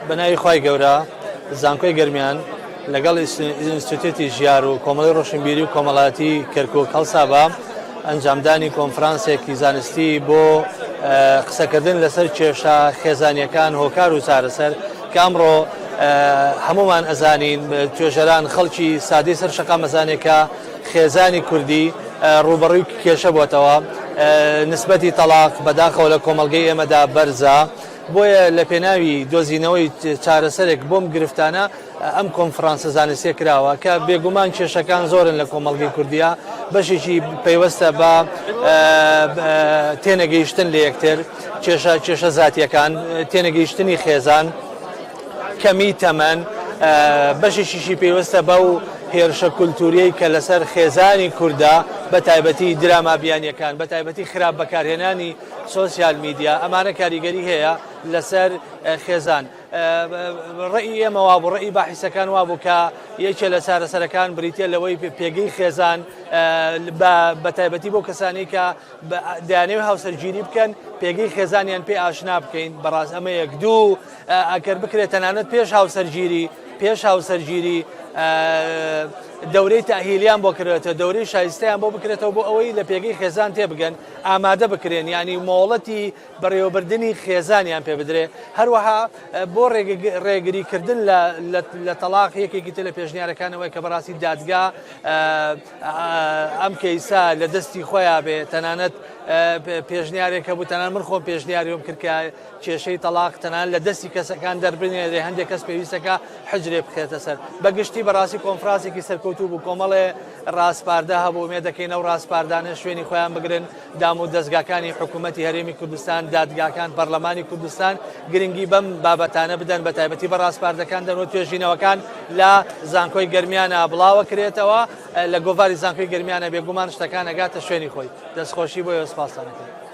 بەناوی خوای گەورە زانکۆی گەرمیان لەگەڵ ئینستیتوتی ژیار و کۆمەڵی ڕۆشنبیری و کۆمەڵاتی کەرکووک هەڵسابە ئەنجامدانی کۆنفرانسێکی زانستی بۆ قسەکردن لەسەر کێشە خێزانیەکان هۆکار و چارەسەر کە ئەمڕۆ هەمومان ئەزانین توێژەران خەڵکی سادەی سەر شەقام ئەزانێکە خێزانی کوردی ڕوبەڕووی کێشە بۆتەوە نسبەتی تەلاق بەداخەوە لە کۆمەڵگەی ئێمەدا بەرزە بۆیە لە پێناوی دۆزینەوەی چارەسەرێک بۆم گرفتانە ئەم کۆنفرانسە زانستی کراوە کە بێگومان کێشەکان زۆرن لە کۆمەڵگەی کوردیە بەشێکی پەیوەستە بە تێنەگەیشتن لە یەکتر کێشە زاتیەکان تێنەگەیشتنی خێزان کەمی تەمەن بەشێکیشی پێوەستە بەو هێرشە کولتوریەی کە لەسەر خێزانی کووردا بە تایبەتی دراما بیانیەکان بە تایبەتی خراپ بەکارهێنانی سۆسیال میدیا ئەمانە کاریگەری هەیە لەسەر خێزان ڕێی ئێمە وابوو ڕێی باحیسەکان وابوو کە یەکێ لە چارەسەرەکان بریتە لەوەی پێگەی خێزان بە تایبەتی بۆ کەسانی کە دەیانەوێت هاوسەرگیری بکەن پێگەی خێزانیان پێ ئاشنا بکەین بەڕاست ئەمە یەک دوو ئەگەر بکرێت تەنانەت پێش هاوسەرگیری دەورەی تاهیلیان بۆ کردێتە دەورەی شایستەیان بۆ بکرێتەوە بۆ ئەوەی لە پێگەی خێزان تێبگەن ئامادە بکرێن ینی مۆڵەتی بەڕێوەبردننی خێزانیان پێ بدرێ هەروەها بۆ ڕێگریکردن لە تەلاق یەکێکی تر لە پێشنیارەکانەوەی کە بەڕاستی دادگا ئەم کەیسا لە دەستی خۆیان بێ تەنانەت پێشنیارێکە بوو تەنان من خۆم پێشنیاریم کرد کە کێشەی تەلاق تەنان لە دەستی کەسەکان دەربێنێ لێ هەندێک کەس پێویستەکە حجرێ بخێتە سەر بەگشتی بەڕاستی کۆنفرانسێکی سەرکەوتوو بوو کۆمەڵێ ڕاستپاردە هەبوو مێ دەکەین ئەو ڕاستپاردانە شوێنی خۆیان بگرن دام و دەستگاکانی حکوومەتی هەرێمی کوردستان دادگاکان پەرلەمانی کوردستان گرنگی بەم بابەتانە بدەن بە تایبەتی بە ڕاستپاردەکان دەنەوە توێژینەوەکان لە زانکۆی گەرمیانە بڵاوە کرێتەوە لە گۆڤاری زانکۆی گەرمیانە بێگومان شتەکان ئەگاتە شوێنی خۆی دەستخۆشی بۆ سپاسانەکەن.